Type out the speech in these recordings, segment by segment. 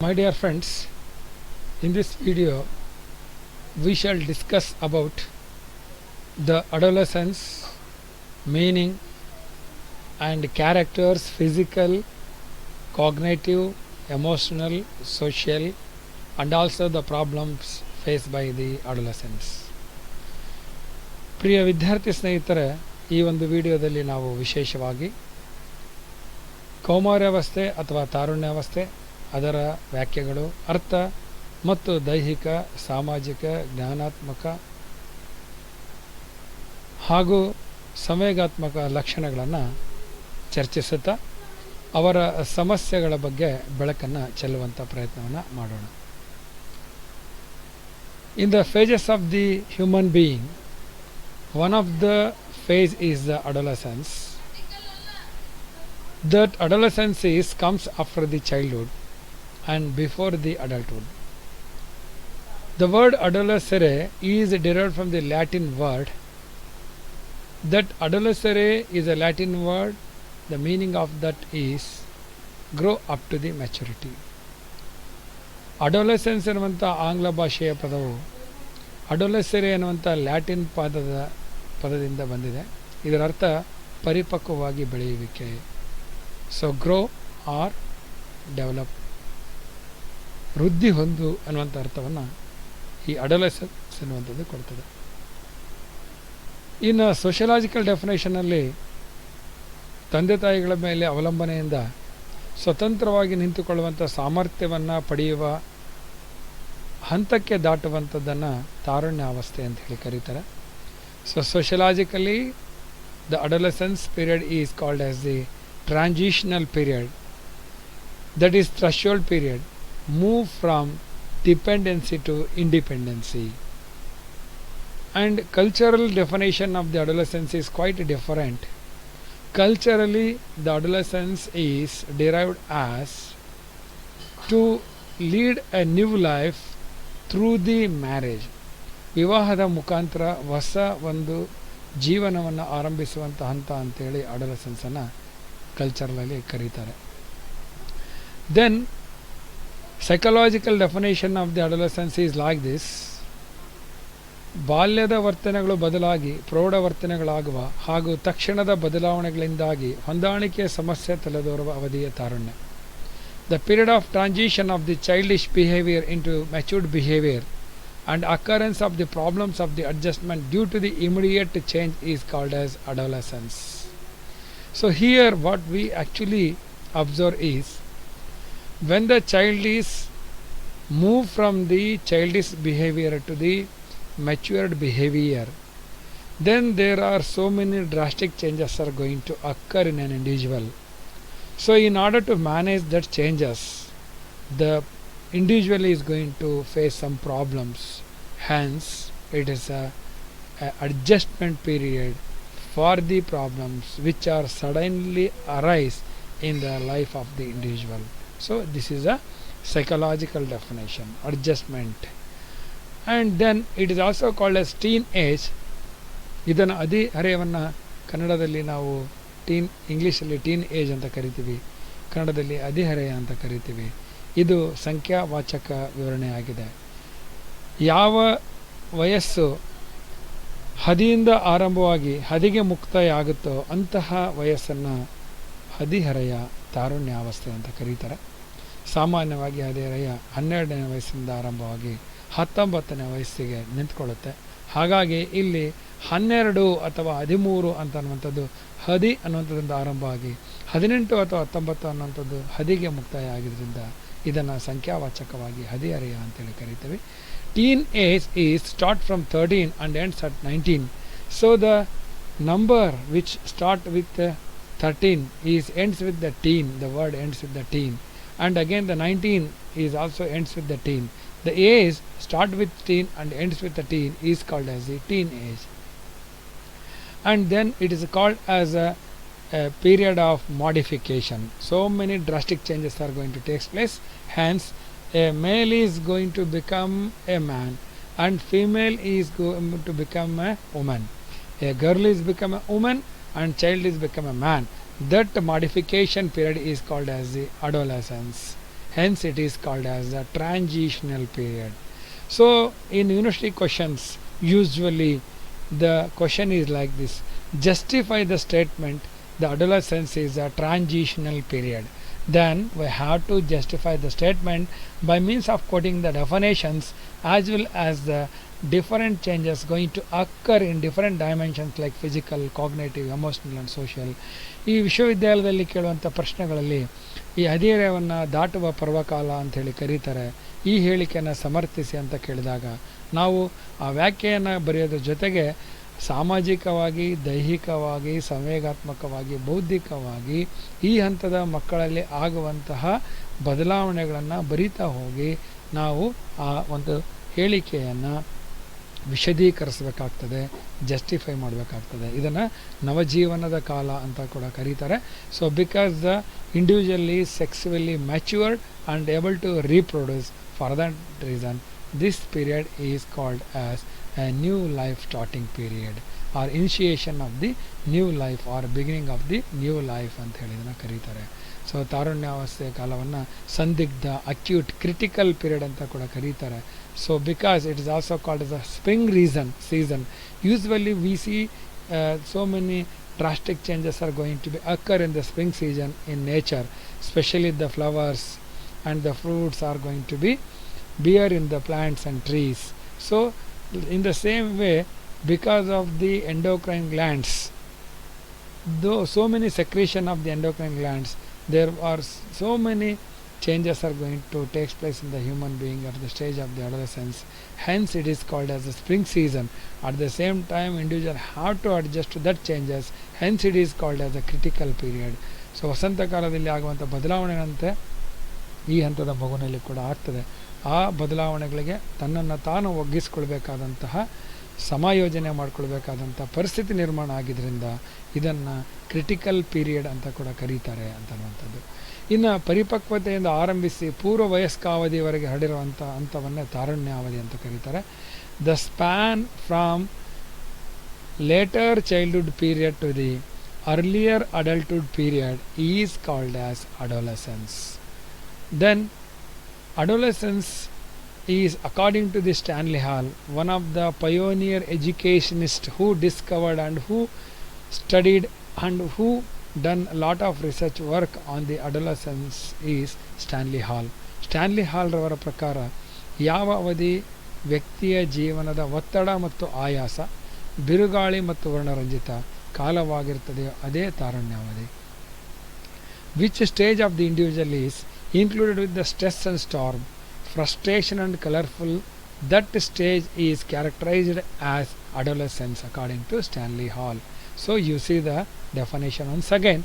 My dear friends, in this video we shall discuss about the adolescence, meaning and characters, physical, cognitive, emotional, social, and also the problems faced by the adolescents. ಪ್ರಿಯ ವಿದ್ಯಾರ್ಥಿ ಸ್ನೇಹಿತರೆ, ಈ ಒಂದು ವಿಡಿಯೋದಲ್ಲಿ ನಾವು ವಿಶೇಷವಾಗಿ ಕೌಮಾರ್ಯಾವಸ್ಥೆ ಅಥವಾ ತಾರುಣ್ಯಾವಸ್ಥೆ, ಅದರ ವ್ಯಾಖ್ಯೆಗಳು, ಅರ್ಥ ಮತ್ತು ದೈಹಿಕ, ಸಾಮಾಜಿಕ, ಜ್ಞಾನಾತ್ಮಕ ಹಾಗೂ ಸಂವೇಗಾತ್ಮಕ ಲಕ್ಷಣಗಳನ್ನು ಚರ್ಚಿಸುತ್ತಾ ಅವರ ಸಮಸ್ಯೆಗಳ ಬಗ್ಗೆ ಬೆಳಕನ್ನು ಚೆಲ್ಲುವಂಥ ಪ್ರಯತ್ನವನ್ನು ಮಾಡೋಣ. In the phases of the human being, one of the phase is the adolescence. That adolescence comes after the childhood and before the adulthood. The word adolescere is derived from the Latin word. That adolescere is a Latin word. The meaning of that is grow up to the maturity. Adolescence ಎನ್ನುವಂಥ ಆಂಗ್ಲ ಭಾಷೆಯ ಪದವು ಅಡೋಲೆಸೆರೆ ಎನ್ನುವಂಥ Latin ಪದದಿಂದ ಬಂದಿದೆ. ಇದರ ಅರ್ಥ ಪರಿಪಕ್ವವಾಗಿ ಬೆಳೆಯುವಿಕೆ. So grow are develop, ವೃದ್ಧಿ ಹೊಂದು ಅನ್ನುವಂಥ ಅರ್ಥವನ್ನು ಈ ಅಡೋಲೆಸೆನ್ಸ್ ಎನ್ನುವಂಥದ್ದು ಕೊಡ್ತದೆ. ಇನ್ನು ಸೋಷಿಯಲಾಜಿಕಲ್ ಡೆಫಿನೇಷನಲ್ಲಿ ತಂದೆ ತಾಯಿಗಳ ಮೇಲೆ ಅವಲಂಬನೆಯಿಂದ ಸ್ವತಂತ್ರವಾಗಿ ನಿಂತುಕೊಳ್ಳುವಂಥ ಸಾಮರ್ಥ್ಯವನ್ನು ಪಡೆಯುವ ಹಂತಕ್ಕೆ ದಾಟುವಂಥದ್ದನ್ನು ತಾರುಣ್ಯಾವಸ್ಥೆ ಅಂತ ಹೇಳಿ ಕರೀತಾರೆ. So sociologically the adolescence period is called as the transitional period, that is threshold period, move from dependency to independency. And cultural definition of the adolescence is quite different. Culturally, the adolescence is derived as to lead a new life through the marriage. ವಿವಾಹದ ಮುಖಾಂತರ ಹೊಸ ಒಂದು ಜೀವನವನ್ನು ಆರಂಭಿಸುವಂಥ ಹಂತ ಅಂತೇಳಿ ಅಡೋಲೆಸೆನ್ಸನ್ನು ಕಲ್ಚರಲಲ್ಲಿ ಕರೀತಾರೆ. Then psychological definition of the adolescence is like this. ಬಾಲ್ಯದ ವರ್ತನೆಗಳು ಬದಲಾಗಿ ಪ್ರೌಢ ವರ್ತನೆಗಳಾಗುವ ಹಾಗೂ ತಕ್ಷಣದ ಬದಲಾವಣೆಗಳಿಂದಾಗಿ ಹೊಂದಾಣಿಕೆಯ ಸಮಸ್ಯೆ ತಲೆದೋರುವ ಅವಧಿಯ ತಾರುಣ್ಯ. The period of transition of the childish behaviour into matured behaviour and occurrence of the problems of the adjustment due to the immediate change is called as adolescence. So here what we actually observe is when the child is move from the childish behaviour to the matured behavior, then there are so many drastic changes are going to occur in an individual. So in order to manage that changes, the individual is going to face some problems. Hence it is a adjustment period for the problems which are suddenly arise in the life of the individual. So this is a psychological definition, adjustment. And then it is also called as teen age. ಇದನ್ನು ಹದಿಹರೆಯವನ್ನು ಕನ್ನಡದಲ್ಲಿ ನಾವು ಇಂಗ್ಲೀಷಲ್ಲಿ teen age ಅಂತ ಕರಿತೀವಿ, ಕನ್ನಡದಲ್ಲಿ ಹದಿಹರೆಯ ಅಂತ ಕರಿತೀವಿ. ಇದು ಸಂಖ್ಯಾವಾಚಕ ವಿವರಣೆ ಆಗಿದೆ. ಯಾವ ವಯಸ್ಸು ಹದಿಯಿಂದ ಆರಂಭವಾಗಿ ಹದಿಗೆ ಮುಕ್ತಾಯ ಆಗುತ್ತೋ ಅಂತಹ ವಯಸ್ಸನ್ನು ಹದಿಹರೆಯ ತಾರುಣ್ಯಾವಸ್ಥೆ ಅಂತ ಕರೀತಾರೆ. ಸಾಮಾನ್ಯವಾಗಿ ಹದಿಹರೆಯ 12ನೇ ವಯಸ್ಸಿಂದ ಆರಂಭವಾಗಿ 19ನೇ ವಯಸ್ಸಿಗೆ ನಿಂತ್ಕೊಳ್ಳುತ್ತೆ. ಹಾಗಾಗಿ ಇಲ್ಲಿ 12 ಅಥವಾ 13 ಅಂತ ಅನ್ನುವಂಥದ್ದು ಹದಿ ಅನ್ನುವಂಥದ್ರಿಂದ ಆರಂಭ ಆಗಿ 18 ಅಥವಾ 19 ಅನ್ನುವಂಥದ್ದು ಹದಿಗೆ ಮುಕ್ತಾಯ ಆಗಿದ್ದರಿಂದ ಇದನ್ನು ಸಂಖ್ಯಾವಾಚಕವಾಗಿ ಹದಿಹರೆಯ ಅಂತೇಳಿ ಕರಿತೀವಿ. Teen age is start from 13 and ends at 19. So the number which start with 13 is ends with the teen. The word ends with the teen. And again the 19 is also ends with the teen. The age start with teen and ends with the teen is called as the teen age. And then it is called as a period of modification. So many drastic changes are going to take place. Hence a male is going to become a man and female is going to become a woman. A girl is become a woman and child is become a man. That modification period is called as the adolescence. hence it is called as the transitional period. So in university questions, usually the question is like this: justify the statement the adolescence is a transitional period. Then we have to justify the statement by means of quoting the definitions as well as the different changes going to occur in different dimensions like physical, cognitive, emotional and social. ಈ ವಿಶ್ವವಿದ್ಯಾಲಯದಲ್ಲಿ ಕೇಳುವಂಥ ಪ್ರಶ್ನೆಗಳಲ್ಲಿ ಈ ಹದಿಹರೆಯವನ್ನು ದಾಟುವ ಪರ್ವಕಾಲ ಅಂಥೇಳಿ ಕರೀತಾರೆ. ಈ ಹೇಳಿಕೆಯನ್ನು ಸಮರ್ಥಿಸಿ ಅಂತ ಕೇಳಿದಾಗ ನಾವು ಆ ವ್ಯಾಖ್ಯೆಯನ್ನು ಬರೆಯೋದ್ರ ಜೊತೆಗೆ ಸಾಮಾಜಿಕವಾಗಿ, ದೈಹಿಕವಾಗಿ, ಸಂವೇಗಾತ್ಮಕವಾಗಿ, ಬೌದ್ಧಿಕವಾಗಿ ಈ ಹಂತದ ಮಕ್ಕಳಲ್ಲಿ ಆಗುವಂತಹ ಬದಲಾವಣೆಗಳನ್ನು ಬರಿತಾ ಹೋಗಿ ನಾವು ಆ ಒಂದು ಹೇಳಿಕೆಯನ್ನು ವಿಶದೀಕರಿಸಬೇಕಾಗ್ತದೆ, ಜಸ್ಟಿಫೈ ಮಾಡಬೇಕಾಗ್ತದೆ. ಇದನ್ನು ನವಜೀವನದ ಕಾಲ ಅಂತ ಕೂಡ ಕರೀತಾರೆ. So because the individual is sexually matured and able to reproduce, for that reason this period is called as a new life starting period or initiation of the new life or beginning of the new life ಅಂತ ಹೇಳಿ ಇದನ್ನು ಕರೀತಾರೆ. So ತಾರುಣ್ಯಾವಸ್ಥೆಯ ಕಾಲವನ್ನು ಸಂದಿಗ್ಧ, acute, critical period ಅಂತ ಕೂಡ ಕರೀತಾರೆ. So because it is also called as a spring season. Usually we see so many drastic changes are going to be occur in the spring season in nature, especially the flowers and the fruits are going to be bear in the plants and trees. So in the same way, because of the endocrine glands, though so many secretion of the endocrine glands, there are so many changes are going to take place in the human being at the stage of the adolescence. Hence it is called as a spring season. At the same time, individual have to adjust to that changes. Hence it is called as a critical period. So ವಸಂತ ಕಾಲದಲ್ಲಿ ಆಗುವಂಥ ಬದಲಾವಣೆಗಳಂತೆ ಈ ಹಂತದ ಮಗುವಿನಲ್ಲಿ ಕೂಡ ಆಗ್ತದೆ. ಆ ಬದಲಾವಣೆಗಳಿಗೆ ತನ್ನನ್ನು ತಾನು ಒಗ್ಗಿಸ್ಕೊಳ್ಬೇಕಾದಂತಹ, ಸಮಾಯೋಜನೆ ಮಾಡಿಕೊಳ್ಬೇಕಾದಂಥ ಪರಿಸ್ಥಿತಿ ನಿರ್ಮಾಣ ಆಗಿದ್ದರಿಂದ ಇದನ್ನು ಕ್ರಿಟಿಕಲ್ ಪೀರಿಯಡ್ ಅಂತ ಕೂಡ ಕರೀತಾರೆ ಅಂತನ್ನುವಂಥದ್ದು. ಇನ್ನು ಪರಿಪಕ್ವತೆಯಿಂದ ಆರಂಭಿಸಿ ಪೂರ್ವ ವಯಸ್ಕಾವಧಿಯವರೆಗೆ ಹರಡಿರುವಂಥ ಹಂತವನ್ನೇ ತಾರುಣ್ಯಾವಧಿ ಅಂತ ಕರೀತಾರೆ. The span from later childhood period to the earlier adulthood period is called as adolescence. Then adolescence is, according to the Stanley Hall, one of the pioneer educationists who discovered and who studied and who done a lot of research work on the adolescence is Stanley Hall. Stanley Hall ರವರ ಪ್ರಕಾರ ಯಾವ ಅವಧಿ ವ್ಯಕ್ತಿಯ ಜೀವನದ ಒತ್ತಡ ಮತ್ತು ಆಯಾಸ, ಬಿರುಗಾಳಿ ಮತ್ತು ವರ್ಣರಂಜಿತ ಕಾಲವಾಗಿರ್ತದೆಯೋ ಅದೇ ತಾರುಣ್ಯಾವಧಿ. Which stage of the individual is included with the stress and storm, frustration and colorful, that stage is characterized as adolescence according to Stanley Hall. So you see the definition once again.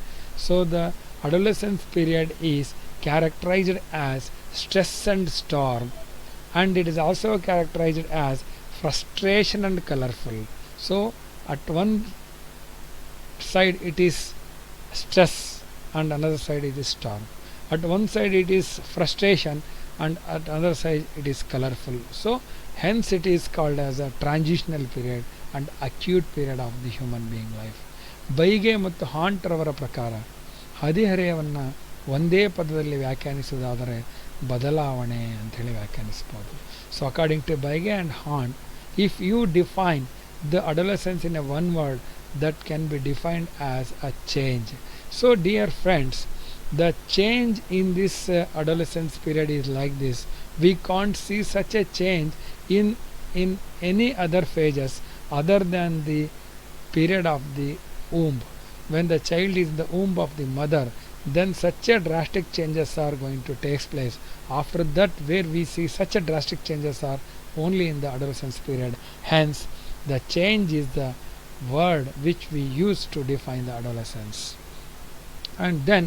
So the adolescence period is characterized as stress and storm, and it is also characterized as frustration and colorful. So at one side it is stress and another side it is storm. At one side it is frustration and at another side it is colorful. So hence it is called as a transitional period and acute period of the human being life. ಬೈಗೆ ಮತ್ತು haunt ರವರ ಪ್ರಕಾರ ಹದಿಹರೆಯವನ್ನು ಒಂದೇ ಪದದಲ್ಲಿ ವ್ಯಾಖ್ಯಾನಿಸುವುದಾದರೆ ಬದಲಾವಣೆ ಅಂಥೇಳಿ ವ್ಯಾಖ್ಯಾನಿಸ್ಬೋದು. So according to Bigge and Hunt, if you define the adolescence in a one word, that can be defined as a change. So dear friends, the change in this adolescence period is like this. We can't see such a change in any other phases other than the period of the womb. When the child is in the womb of the mother, then such a drastic changes are going to take place. After that, where we see such a drastic changes are only in the adolescence period. Hence the change is the word which we use to define the adolescence. And then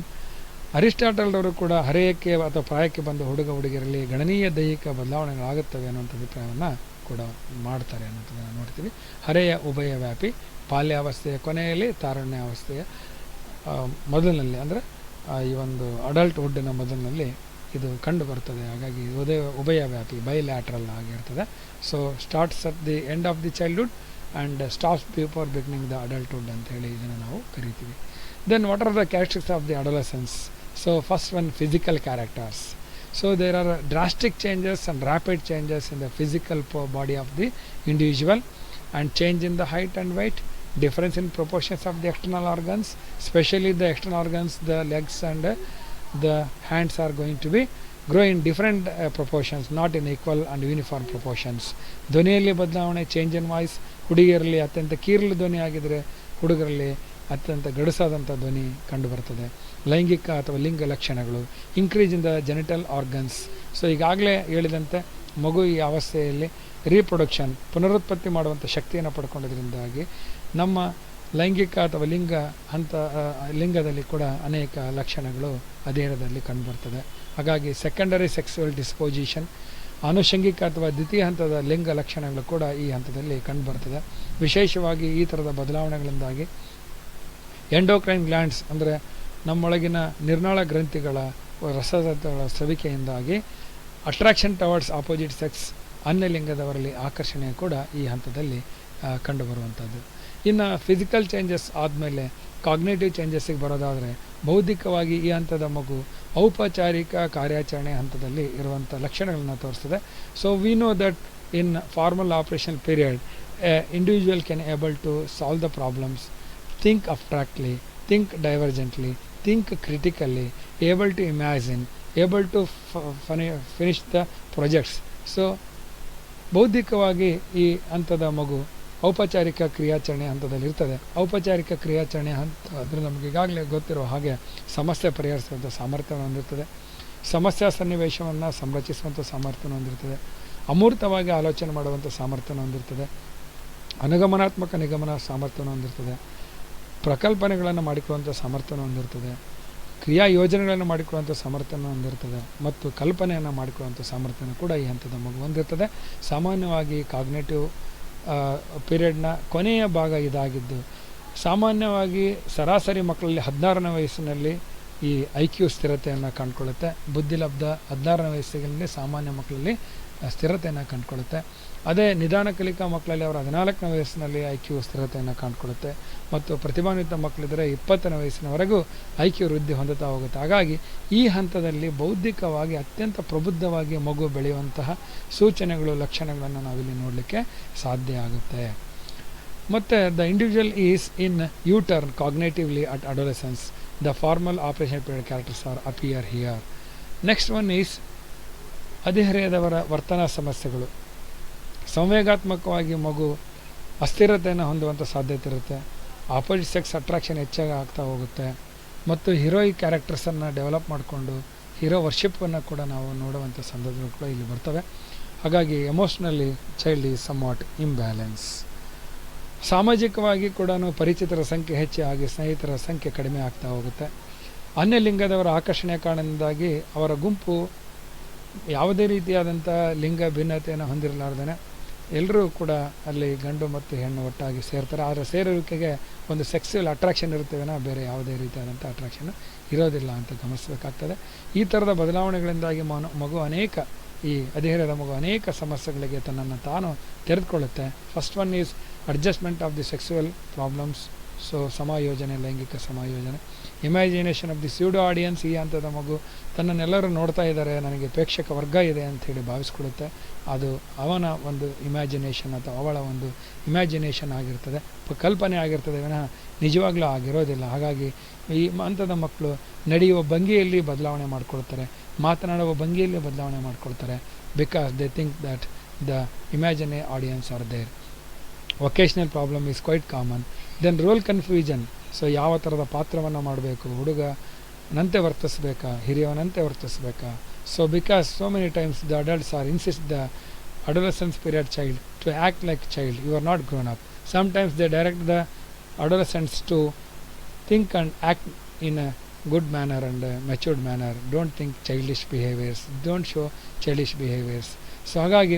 Aristotle ಅವರು ಕೂಡ ಹರೆಯಕ್ಕೆ ಅಥವಾ ಪ್ರಾಯಕ್ಕೆ ಬಂದ ಹುಡುಗ ಹುಡುಗಿಯರಲ್ಲಿ ಗಣನೀಯ ದೈಹಿಕ ಬದಲಾವಣೆಗಳಾಗುತ್ತವೆ ಅನ್ನುವಂಥ ಅಭಿಪ್ರಾಯವನ್ನು ಕೂಡ ಮಾಡ್ತಾರೆ ಅನ್ನೋದನ್ನು ನೋಡ್ತೀವಿ. ಹರೆಯ ಉಭಯವ್ಯಾಪಿ, ಬಾಲ್ಯಾವಸ್ಥೆಯ ಕೊನೆಯಲ್ಲಿ, ತಾರುಣ್ಯಾವಸ್ಥೆಯ ಮೊದಲಿನಲ್ಲಿ, ಅಂದರೆ ಈ ಒಂದು ಅಡಲ್ಟ್ಹುಡ್ಡಿನ ಮೊದಲಿನಲ್ಲಿ ಇದು ಕಂಡು ಬರ್ತದೆ. ಹಾಗಾಗಿ ಉಭಯವ್ಯಾಪಿ, ಬೈಲ್ಯಾಟ್ರಲ್ ಆಗಿರ್ತದೆ. So starts at the end of the childhood and stops before beginning the adulthood ಅಂತ ಹೇಳಿ ಇದನ್ನು ನಾವು ಕರಿತೀವಿ. Then what are the characteristics of the adolescence? So first one, physical characters. So there are drastic changes and rapid changes in the physical body of the individual, and change in the height and weight, difference in proportions of the external organs, especially the external organs, the legs and the hands are going to be grow in different proportions, not in equal and uniform proportions. ಧ್ವನಿಯಲ್ಲಿ ಬದಲಾವಣೆ, change in voice, ಹುಡುಗಿಯರಲ್ಲಿ ಅತ್ಯಂತ ಕೀರಲು ಧ್ವನಿ ಆಗಿದ್ದರೆ ಹುಡುಗರಲ್ಲಿ ಅತ್ಯಂತ ಗಡುಸಾದಂಥ ಧ್ವನಿ ಕಂಡುಬರ್ತದೆ. ಲೈಂಗಿಕ ಅಥವಾ ಲಿಂಗ ಲಕ್ಷಣಗಳು, increase in the ಜೆನಿಟಲ್ organs. So ಈಗಾಗಲೇ ಹೇಳಿದಂತೆ ಮಗು ಈ ಅವಸ್ಥೆಯಲ್ಲಿ ರೀಪ್ರೊಡಕ್ಷನ್ ಪುನರುತ್ಪತ್ತಿ ಮಾಡುವಂಥ ಶಕ್ತಿಯನ್ನು ಪಡ್ಕೊಂಡಿದ್ದರಿಂದಾಗಿ ನಮ್ಮ ಲೈಂಗಿಕ ಅಥವಾ ಲಿಂಗದಲ್ಲಿ ಕೂಡ ಅನೇಕ ಲಕ್ಷಣಗಳು ಅಧೀನದಲ್ಲಿ ಕಂಡುಬರ್ತದೆ. ಹಾಗಾಗಿ ಸೆಕೆಂಡರಿ ಸೆಕ್ಸುವಲ್ ಡಿಸ್ಪೋಸಿಷನ್, ಆನುಷಂಗಿಕ ಅಥವಾ ದ್ವಿತೀಯ ಹಂತದ ಲಿಂಗ ಲಕ್ಷಣಗಳು ಕೂಡ ಈ ಹಂತದಲ್ಲಿ ಕಂಡುಬರ್ತದೆ. ವಿಶೇಷವಾಗಿ ಈ ಥರದ ಬದಲಾವಣೆಗಳಿಂದಾಗಿ ಎಂಡೋಕ್ರೈನ್ ಗ್ಲ್ಯಾಂಡ್ಸ್ ಅಂದರೆ ನಮ್ಮೊಳಗಿನ ನಿರ್ನಾಳ ಗ್ರಂಥಿಗಳ ರಸದಗಳ ಸ್ರವಿಕೆಯಿಂದಾಗಿ ಅಟ್ರಾಕ್ಷನ್ ಟವರ್ಡ್ಸ್ ಆಪೋಸಿಟ್ ಸೆಕ್ಸ್, ಅನ್ಯಲಿಂಗದವರಲ್ಲಿ ಆಕರ್ಷಣೆ ಕೂಡ ಈ ಹಂತದಲ್ಲಿ ಕಂಡುಬರುವಂಥದ್ದು. ಇನ್ನು ಫಿಸಿಕಲ್ ಚೇಂಜಸ್ ಆದಮೇಲೆ ಕಾಗ್ನೇಟಿವ್ ಚೇಂಜಸ್ಸಿಗೆ ಬರೋದಾದರೆ ಬೌದ್ಧಿಕವಾಗಿ ಈ ಹಂತದ ಮಗು ಔಪಚಾರಿಕ ಕಾರ್ಯಾಚರಣೆ ಹಂತದಲ್ಲಿ ಇರುವಂಥ ಲಕ್ಷಣಗಳನ್ನು ತೋರಿಸ್ತದೆ. So we know that in formal operation period individual can able to solve the problems, think abstractly, think divergently, think critically, able to imagine, able to finish the projects. So ಬೌದ್ಧಿಕವಾಗಿ ಈ ಹಂತದ ಮಗು ಔಪಚಾರಿಕ ಕ್ರಿಯಾಚರಣೆ ಹಂತದಲ್ಲಿ ಇರ್ತದೆ. ಔಪಚಾರಿಕ ಕ್ರಿಯಾಚರಣೆ ಹಂತ ಅಂದರೆ ನಮಗೆ ಈಗಾಗಲೇ ಗೊತ್ತಿರೋ ಹಾಗೆ ಸಮಸ್ಯೆ ಪರಿಹರಿಸುವಂಥ ಸಾಮರ್ಥ್ಯವನ್ನು ಹೊಂದಿರ್ತದೆ, ಸಮಸ್ಯಾ ಸನ್ನಿವೇಶವನ್ನು ಸಂರಚಿಸುವಂಥ ಸಾಮರ್ಥ್ಯವನ್ನು ಹೊಂದಿರ್ತದೆ, ಅಮೂರ್ತವಾಗಿ ಆಲೋಚನೆ ಮಾಡುವಂಥ ಸಾಮರ್ಥ್ಯವನ್ನು ಹೊಂದಿರ್ತದೆ, ಅನುಗಮನಾತ್ಮಕ ನಿಗಮನ ಸಾಮರ್ಥ್ಯವನ್ನು ಹೊಂದಿರ್ತದೆ, ಪ್ರಕಲ್ಪನೆಗಳನ್ನು ಮಾಡಿಕೊಳ್ಳುವಂಥ ಸಾಮರ್ಥ್ಯವನ್ನು ಹೊಂದಿರ್ತದೆ, ಕ್ರಿಯಾ ಯೋಜನೆಗಳನ್ನು ಮಾಡಿಕೊಳ್ಳುವಂಥ ಸಾಮರ್ಥ್ಯವನ್ನು ಹೊಂದಿರ್ತದೆ, ಮತ್ತು ಕಲ್ಪನೆಯನ್ನು ಮಾಡಿಕೊಳ್ಳುವಂಥ ಸಾಮರ್ಥ್ಯವನ್ನು ಕೂಡ ಈ ಹಂತದ ಮಗು ಹೊಂದಿರ್ತದೆ. ಸಾಮಾನ್ಯವಾಗಿ ಕಾಗ್ನೇಟಿವ್ ಪೀರಿಯಡ್ನ ಕೊನೆಯ ಭಾಗ ಇದಾಗಿದ್ದು, ಸಾಮಾನ್ಯವಾಗಿ ಸರಾಸರಿ ಮಕ್ಕಳಲ್ಲಿ 16ನೇ ವಯಸ್ಸಿನಲ್ಲಿ ಈ IQ ಸ್ಥಿರತೆಯನ್ನು ಕಂಡುಕೊಳ್ಳುತ್ತೆ. ಬುದ್ಧಿಲಬ್ಧ 16ನೇ ವಯಸ್ಸಿನಲ್ಲಿ ಸಾಮಾನ್ಯ ಮಕ್ಕಳಲ್ಲಿ ಸ್ಥಿರತೆಯನ್ನು ಕಂಡುಕೊಳ್ಳುತ್ತೆ. ಅದೇ ನಿಧಾನ ಕಲಿಕಾ ಮಕ್ಕಳಲ್ಲಿ ಅವರು 14ನೇ ವಯಸ್ಸಿನಲ್ಲಿ IQ ಸ್ಥಿರತೆಯನ್ನು ಕಂಡುಕೊಳ್ಳುತ್ತೆ, ಮತ್ತು ಪ್ರತಿಭಾನ್ವಿತ ಮಕ್ಕಳಿದ್ದರೆ 20ನೇ ವಯಸ್ಸಿನವರೆಗೂ IQ ವೃದ್ಧಿ ಹೊಂದುತ್ತಾ ಹೋಗುತ್ತೆ. ಹಾಗಾಗಿ ಈ ಹಂತದಲ್ಲಿ ಬೌದ್ಧಿಕವಾಗಿ ಅತ್ಯಂತ ಪ್ರಬುದ್ಧವಾಗಿ ಮಗು ಬೆಳೆಯುವಂತಹ ಸೂಚನೆಗಳು, ಲಕ್ಷಣಗಳನ್ನು ನಾವಿಲ್ಲಿ ನೋಡಲಿಕ್ಕೆ ಸಾಧ್ಯ ಆಗುತ್ತೆ. ಮತ್ತು the individual is in you turn cognitively at adolescence. The formal operation period characters are appear here. Next one is ಹದಿಹರೆಯದವರ ವರ್ತನಾ ಸಮಸ್ಯೆಗಳು. ಸಂವೇಗಾತ್ಮಕವಾಗಿ ಮಗು ಅಸ್ಥಿರತೆಯನ್ನು ಹೊಂದುವಂಥ ಸಾಧ್ಯತೆ ಇರುತ್ತೆ, ಆಪೋಸಿಟ್ ಸೆಕ್ಸ್ ಅಟ್ರಾಕ್ಷನ್ ಹೆಚ್ಚಾಗಿ ಆಗ್ತಾ ಹೋಗುತ್ತೆ, ಮತ್ತು ಹೀರೋಯಿಕ್ ಕ್ಯಾರೆಕ್ಟರ್ಸನ್ನು ಡೆವಲಪ್ ಮಾಡಿಕೊಂಡು ಹೀರೋ ವರ್ಷಿಪ್ಪನ್ನು ಕೂಡ ನಾವು ನೋಡುವಂಥ ಸಂದರ್ಭಗಳು ಕೂಡ ಇಲ್ಲಿ ಬರ್ತವೆ. ಹಾಗಾಗಿ emotionally child is somewhat imbalance. ಸಾಮಾಜಿಕವಾಗಿ ಕೂಡ ಪರಿಚಿತರ ಸಂಖ್ಯೆ ಹೆಚ್ಚಾಗಿ ಸ್ನೇಹಿತರ ಸಂಖ್ಯೆ ಕಡಿಮೆ ಆಗ್ತಾ ಹೋಗುತ್ತೆ. ಅನ್ಯಲಿಂಗದವರ ಆಕರ್ಷಣೆಯ ಕಾರಣದಿಂದಾಗಿ ಅವರ ಗುಂಪು ಯಾವುದೇ ರೀತಿಯಾದಂಥ ಲಿಂಗ ಭಿನ್ನತೆಯನ್ನು ಹೊಂದಿರಲಾರ್ದೇ ಎಲ್ಲರೂ ಕೂಡ ಅಲ್ಲಿ ಗಂಡು ಮತ್ತು ಹೆಣ್ಣು ಒಟ್ಟಾಗಿ ಸೇರ್ತಾರೆ. ಆದರೆ ಸೇರುವಿಕೆಗೆ ಒಂದು ಸೆಕ್ಸುವಲ್ ಅಟ್ರಾಕ್ಷನ್ ಇರುತ್ತೇವೆ, ಬೇರೆ ಯಾವುದೇ ರೀತಿಯಾದಂಥ ಅಟ್ರಾಕ್ಷನ್ ಇರೋದಿಲ್ಲ ಅಂತ ಗಮನಿಸಬೇಕಾಗ್ತದೆ. ಈ ಥರದ ಬದಲಾವಣೆಗಳಿಂದಾಗಿ ಮಗು ಅನೇಕ ಈ ಹದಿಹರೆಯದ ಮಗು ಅನೇಕ ಸಮಸ್ಯೆಗಳಿಗೆ ತನ್ನನ್ನು ತಾನು ತೆರೆದುಕೊಳ್ಳುತ್ತೆ. First one is adjustment of the sexual problems. So ಸಮಾಯೋಜನೆ, ಲೈಂಗಿಕ ಸಮಾಯೋಜನೆ. Imagination of the pseudo audience. ಈ ಹಂತದ ಮಗು ತನ್ನನ್ನೆಲ್ಲರೂ ನೋಡ್ತಾ ಇದ್ದಾರೆ, ನನಗೆ ಪ್ರೇಕ್ಷಕ ವರ್ಗ ಇದೆ ಅಂಥೇಳಿ ಭಾವಿಸ್ಕೊಳ್ಳುತ್ತೆ. ಅದು ಅವನ ಒಂದು ಇಮ್ಯಾಜಿನೇಷನ್ ಅಥವಾ ಅವಳ ಒಂದು ಇಮ್ಯಾಜಿನೇಷನ್ ಆಗಿರ್ತದೆ, ಕಲ್ಪನೆ ಆಗಿರ್ತದೆ ವಿನಃ ನಿಜವಾಗ್ಲೂ ಆಗಿರೋದಿಲ್ಲ. ಹಾಗಾಗಿ ಈ ಹಂತದ ಮಕ್ಕಳು ನಡೆಯುವ ಭಂಗಿಯಲ್ಲಿ ಬದಲಾವಣೆ ಮಾಡ್ಕೊಳ್ತಾರೆ, ಮಾತನಾಡುವ ಭಂಗಿಯಲ್ಲಿ ಬದಲಾವಣೆ ಮಾಡ್ಕೊಳ್ತಾರೆ, because they think that the imaginary audience are there. Vocational problem is quite common. Then role confusion. So ಯಾವ ಥರದ ಪಾತ್ರವನ್ನು ಮಾಡಬೇಕು, ಹುಡುಗನಂತೆ ವರ್ತಿಸಬೇಕಾ, ಹಿರಿಯವನಂತೆ ವರ್ತಿಸಬೇಕಾ. So because so many times the adults are insist the adolescence period child to act like child. You are not grown up. Sometimes they direct the adolescents to think and act in a good manner and a matured manner. Don't think childish behaviors. Don't show childish behaviors. So ಹಾಗಾಗಿ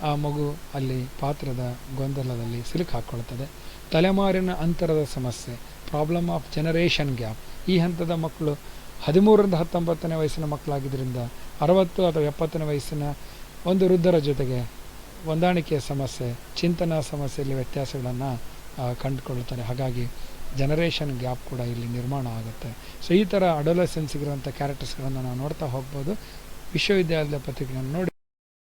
ಆ ಮಗು ಅಲ್ಲಿ ಪಾತ್ರದ ಗೊಂದಲದಲ್ಲಿ ಸಿಲುಕು ಹಾಕ್ಕೊಳ್ತದೆ. ತಲೆಮಾರಿನ ಅಂತರದ ಸಮಸ್ಯೆ, problem of generation gap. ಈ ಹಂತದ ಮಕ್ಕಳು 13ರಿಂದ 19ನೇ ವಯಸ್ಸಿನ ಮಕ್ಕಳಾಗಿದ್ದರಿಂದ 60 ಅಥವಾ 70ನೇ ವಯಸ್ಸಿನ ಒಂದು ವೃದ್ಧರ ಜೊತೆಗೆ ಹೊಂದಾಣಿಕೆಯ ಸಮಸ್ಯೆ, ಚಿಂತನಾ ಸಮಸ್ಯೆಯಲ್ಲಿ ವ್ಯತ್ಯಾಸಗಳನ್ನು ಕಂಡುಕೊಳ್ತಾರೆ. ಹಾಗಾಗಿ ಜನರೇಷನ್ ಗ್ಯಾಪ್ ಕೂಡ ಇಲ್ಲಿ ನಿರ್ಮಾಣ ಆಗುತ್ತೆ. ಸೊ ಈ ಥರ ಅಡೋಲೆಸೆನ್ಸ್ಗಿರುವಂಥ ಕ್ಯಾರೆಕ್ಟರ್ಸ್ಗಳನ್ನು ನಾವು ನೋಡ್ತಾ ಹೋಗ್ಬೋದು. ವಿಶ್ವವಿದ್ಯಾಲಯದ ಪತ್ರಿಕೆಯನ್ನು ನೋಡಿ.